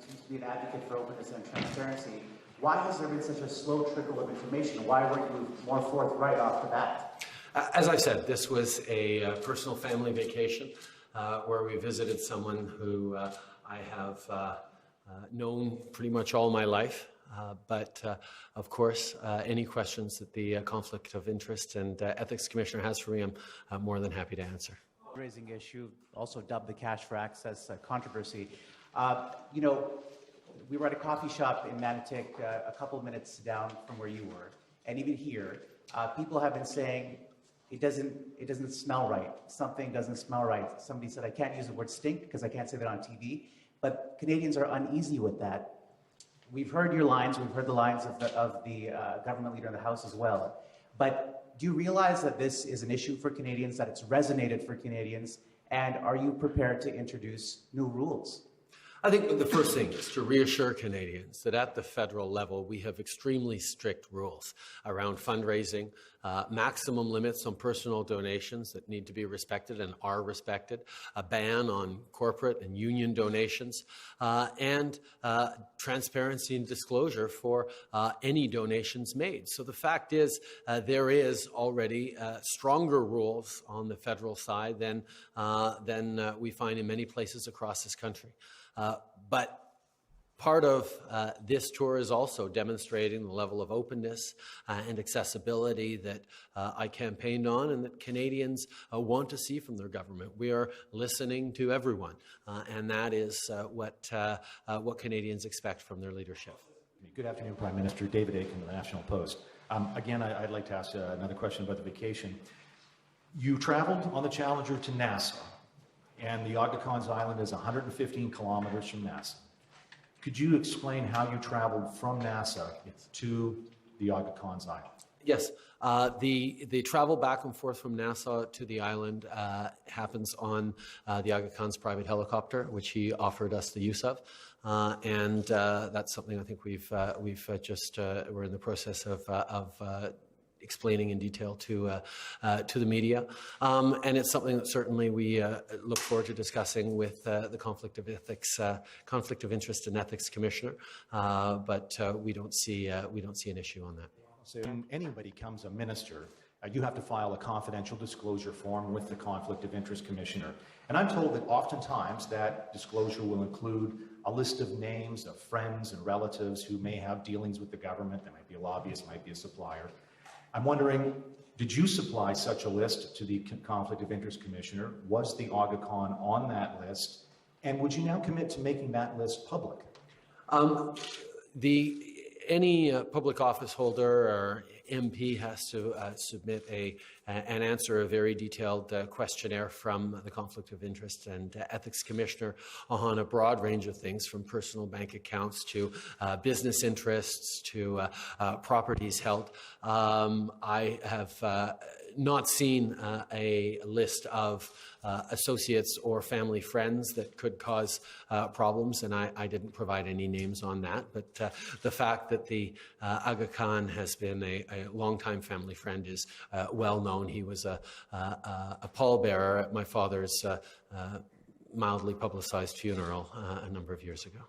seems to be an advocate for openness and transparency. Why has there been such a slow trickle of information? Why weren't you more forthright off the bat? As I said, this was a personal family vacation where we visited someone who I have known pretty much all my life. But of course, any questions that the Conflict of Interest and Ethics Commissioner has for me, I'm more than happy to answer. Raising issue, also dubbed the Cash for Access controversy. We were at a coffee shop in Manotick a couple of minutes down from where you were, and even here, people have been saying it doesn't smell right. Something doesn't smell right. Somebody said, I can't use the word stink because I can't say that on TV, but Canadians are uneasy with that. We've heard your lines. We've heard the lines of the government leader in the House as well. But do you realize that this is an issue for Canadians, that it's resonated for Canadians, and are you prepared to introduce new rules? I think the first thing is to reassure Canadians that at the federal level, we have extremely strict rules around fundraising, maximum limits on personal donations that need to be respected and are respected, a ban on corporate and union donations, and transparency and disclosure for any donations made. So the fact is, there is already stronger rules on the federal side than we find in many places across this country. But part of this tour is also demonstrating the level of openness and accessibility that I campaigned on and that Canadians want to see from their government. We are listening to everyone, and that is what Canadians expect from their leadership. Good afternoon, Prime Minister. David Aitken, the National Post. Again, I'd like to ask another question about the vacation. You traveled on the Challenger to Nassau, and the Aga Khan's Island is 115 kilometers from Nassau. Could you explain how you traveled from Nassau to the Aga Khan's Island? Yes. The travel back and forth from Nassau to the island happens on the Aga Khan's private helicopter, which he offered us the use of. And that's something I think we're in the process of explaining in detail to the media. And it's something that certainly we look forward to discussing with the Conflict of Interest and Ethics Commissioner. But we don't see an issue on that. So when anybody becomes a minister, you have to file a confidential disclosure form with the Conflict of Interest Commissioner. And I'm told that oftentimes that disclosure will include a list of names of friends and relatives who may have dealings with the government. They might be a lobbyist, might be a supplier. I'm wondering, did you supply such a list to the Conflict of Interest Commissioner? Was the Aga Khan on that list? And would you now commit to making that list public? Any public office holder or MP has to submit and answer a very detailed questionnaire from the Conflict of Interest and Ethics Commissioner on a broad range of things, from personal bank accounts to business interests to properties held. I have not seen a list of associates or family friends that could cause problems, and I didn't provide any names on that. But the fact that the Aga Khan has been a longtime family friend is well known. He was a pallbearer at my father's mildly publicized funeral a number of years ago.